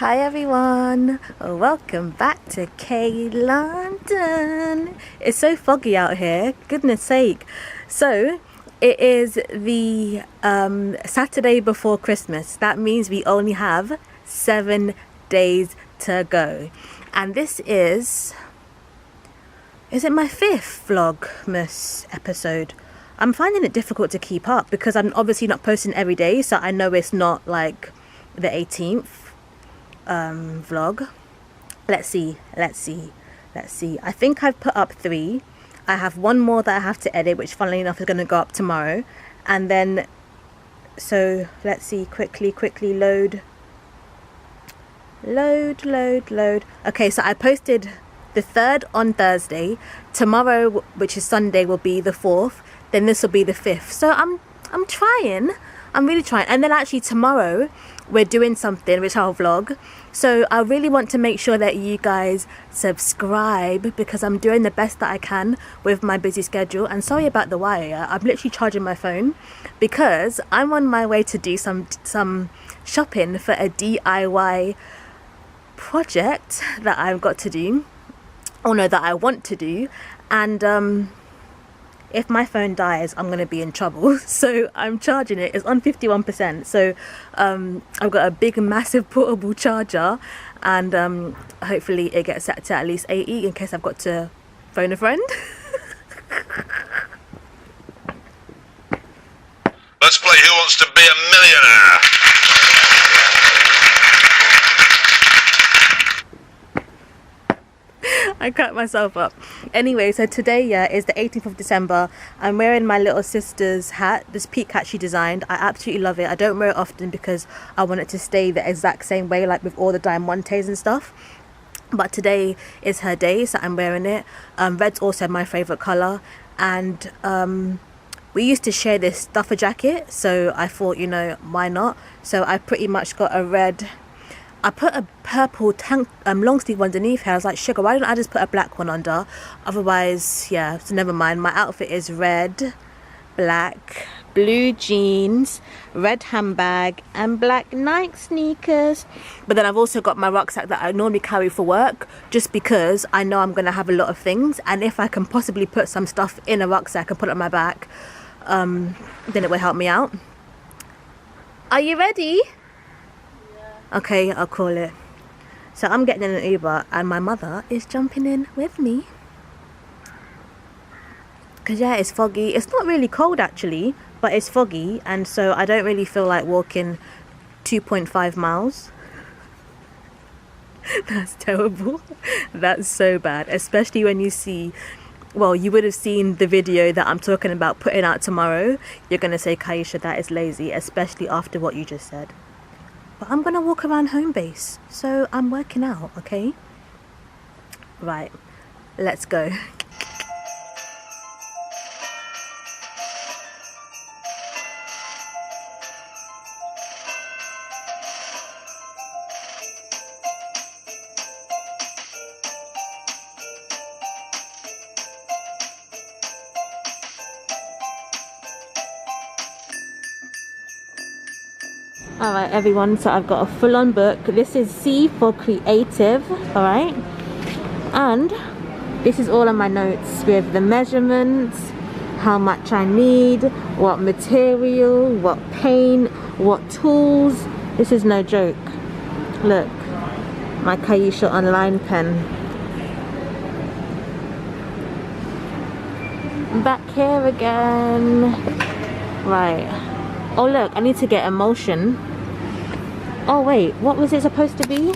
Hi everyone, welcome back to K London. It's so foggy out here, goodness sake. So it is the Saturday before Christmas. That means we only have 7 days to go, and this is it my 5th Vlogmas episode? I'm finding it difficult to keep up because I'm obviously not posting every day, so I know it's not like the 18th vlog. Let's see. I think I've put up 3. I have one more that I have to edit, which funnily enough is going to go up tomorrow, and then so let's see, quickly load. Okay, so I posted the 3rd on Thursday. Tomorrow, which is Sunday, will be the 4th. Then this will be the 5th. So I'm trying. I'm really trying. And then actually tomorrow we're doing something which I'll vlog. So I really want to make sure that you guys subscribe because I'm doing the best that I can with my busy schedule. And sorry about the wire. I'm literally charging my phone because I'm on my way to do some shopping for a DIY project that I've got to do. Or no, that I want to do. And if my phone dies, I'm going to be in trouble. So I'm charging it. It's on 51%. So I've got a big, massive portable charger. And hopefully it gets set to at least 80 in case I've got to phone a friend. Let's play Who Wants to Be a Millionaire? I cracked myself up. Anyway, so today, is the 18th of December. I'm wearing my little sister's hat, this peak hat she designed. I absolutely love it. I don't wear it often because I want it to stay the exact same way, like with all the diamantes and stuff. But today is her day, so I'm wearing it. Red's also my favourite colour. And we used to share this duffer jacket, so I thought, you know, why not? So I pretty much got a red... I put a purple tank long sleeve underneath here. I was like, sugar, why don't I just put a black one under? Otherwise, yeah, so never mind. My outfit is red, black, blue jeans, red handbag, and black Nike sneakers. But then I've also got my rucksack that I normally carry for work, just because I know I'm going to have a lot of things. And if I can possibly put some stuff in a rucksack and put it on my back, then it will help me out. Are you ready? Okay, I'll call it. So I'm getting in an Uber and my mother is jumping in with me. Because yeah, it's foggy. It's not really cold actually, but it's foggy. And so I don't really feel like walking 2.5 miles. That's terrible. That's so bad. Especially when you see... Well, you would have seen the video that I'm talking about putting out tomorrow. You're going to say, Kaisha, that is lazy. Especially after what you just said. But I'm going to walk around home base, so I'm working out, okay? Right, let's go. Alright everyone, so I've got a full-on book. This is C for creative, alright? And this is all of my notes with the measurements, how much I need, what material, what paint, what tools. This is no joke. Look, my Kaisha online pen. Back here again. Right. Oh look, I need to get emulsion. Oh wait, what was it supposed to be?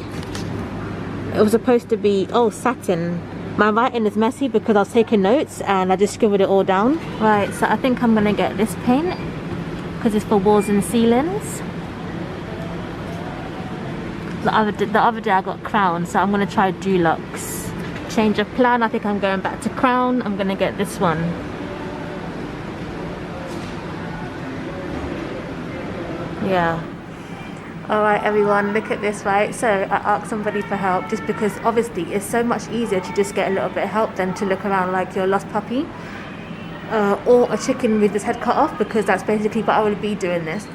It was supposed to be, oh, satin. My writing is messy because I was taking notes and I just scribbled it all down. Right, so I think I'm gonna get this paint because it's for walls and ceilings. The other day I got Crown, so I'm gonna try Dulux. Change of plan, I think I'm going back to Crown. I'm gonna get this one. Yeah. Alright everyone, look at this, right? So I asked somebody for help just because obviously it's so much easier to just get a little bit of help than to look around like you're a lost puppy. Or a chicken with his head cut off, because that's basically what I would be doing this.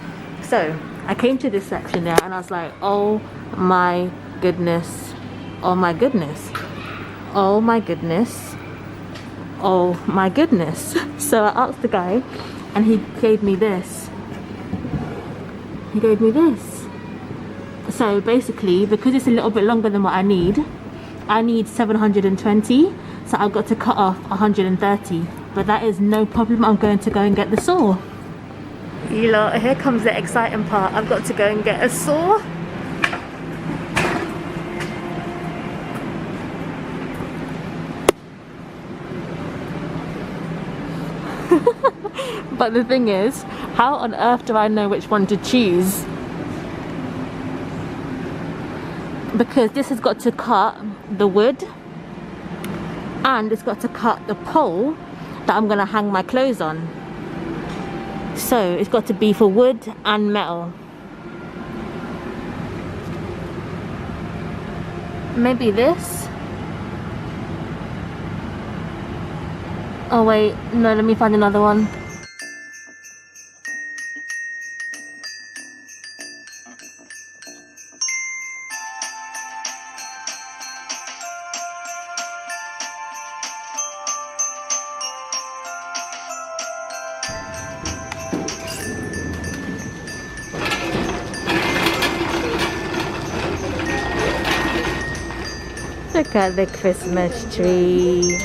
So I came to this section there and I was like, oh my goodness. Oh my goodness. Oh my goodness. Oh my goodness. So I asked the guy and he gave me this. He gave me this. So basically, because it's a little bit longer than what I need 720. So I've got to cut off 130. But that is no problem. I'm going to go and get the saw. You lot, here comes the exciting part. I've got to go and get a saw. But the thing is, how on earth do I know which one to choose? Because this has got to cut the wood and it's got to cut the pole that I'm gonna hang my clothes on. So it's got to be for wood and metal. Maybe this? Oh wait, no, let me find another one. Look at the Christmas tree.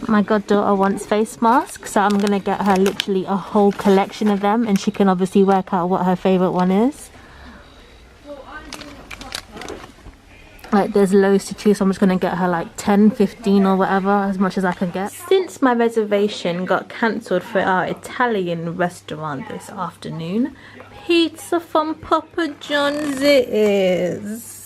My goddaughter wants face masks, so I'm gonna get her literally a whole collection of them and she can obviously work out what her favourite one is. Like there's loads to choose, so I'm just gonna get her like 10, 15 or whatever, as much as I can get. Since my reservation got cancelled for our Italian restaurant this afternoon, pizza from Papa John's it is.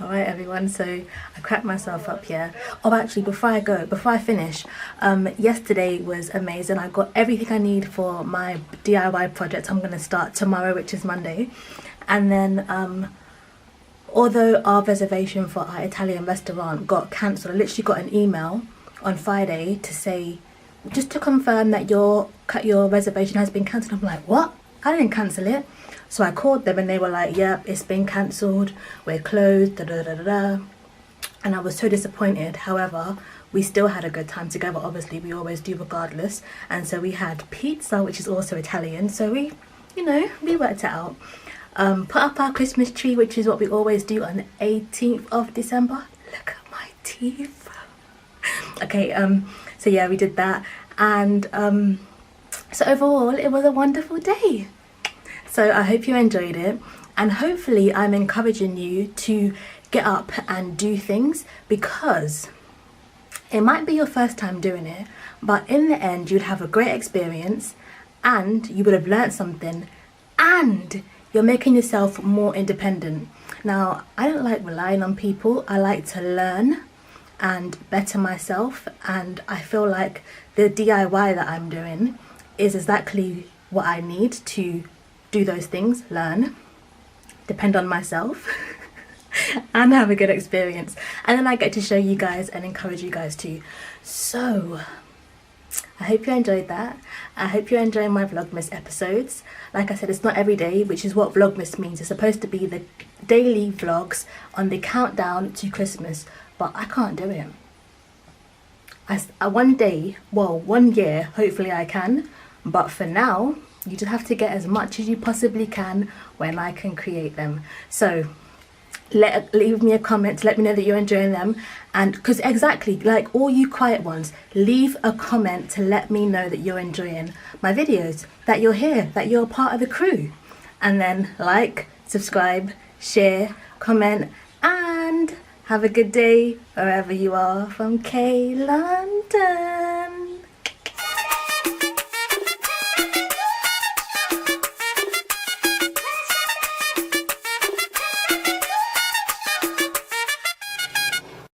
Alright everyone, so I cracked myself up here. Oh, actually, before I finish, yesterday was amazing. I got everything I need for my DIY project I'm going to start tomorrow, which is Monday. And then although our reservation for our Italian restaurant got cancelled, I literally got an email on Friday to say, just to confirm that your reservation has been cancelled. I'm like, what? I didn't cancel it. So I called them and they were like, yep, it's been cancelled, we're closed, da da da da da. And I was so disappointed. However, we still had a good time together. Obviously, we always do regardless. And so we had pizza, which is also Italian. So we, you know, we worked it out. Put up our Christmas tree, which is what we always do on the 18th of December. Look at my teeth. Okay, so yeah, we did that. And so overall, it was a wonderful day. So I hope you enjoyed it, and hopefully I'm encouraging you to get up and do things, because it might be your first time doing it, but in the end you'd have a great experience and you would have learned something and you're making yourself more independent. Now, I don't like relying on people. I like to learn and better myself, and I feel like the DIY that I'm doing is exactly what I need to do those things, learn, depend on myself and have a good experience, and then I get to show you guys and encourage you guys too. So I hope you enjoyed that. I hope you're enjoying my Vlogmas episodes. Like I said, it's not every day, which is what Vlogmas means. It's supposed to be the daily vlogs on the countdown to Christmas, but I can't do it. One day, well, 1 year, hopefully I can, but for now, you just have to get as much as you possibly can when I can create them. So leave me a comment to let me know that you're enjoying them, and because exactly like all you quiet ones, leave a comment to let me know that you're enjoying my videos, that you're here, that you're a part of the crew, and then like, subscribe, share, comment, and have a good day wherever you are from K London.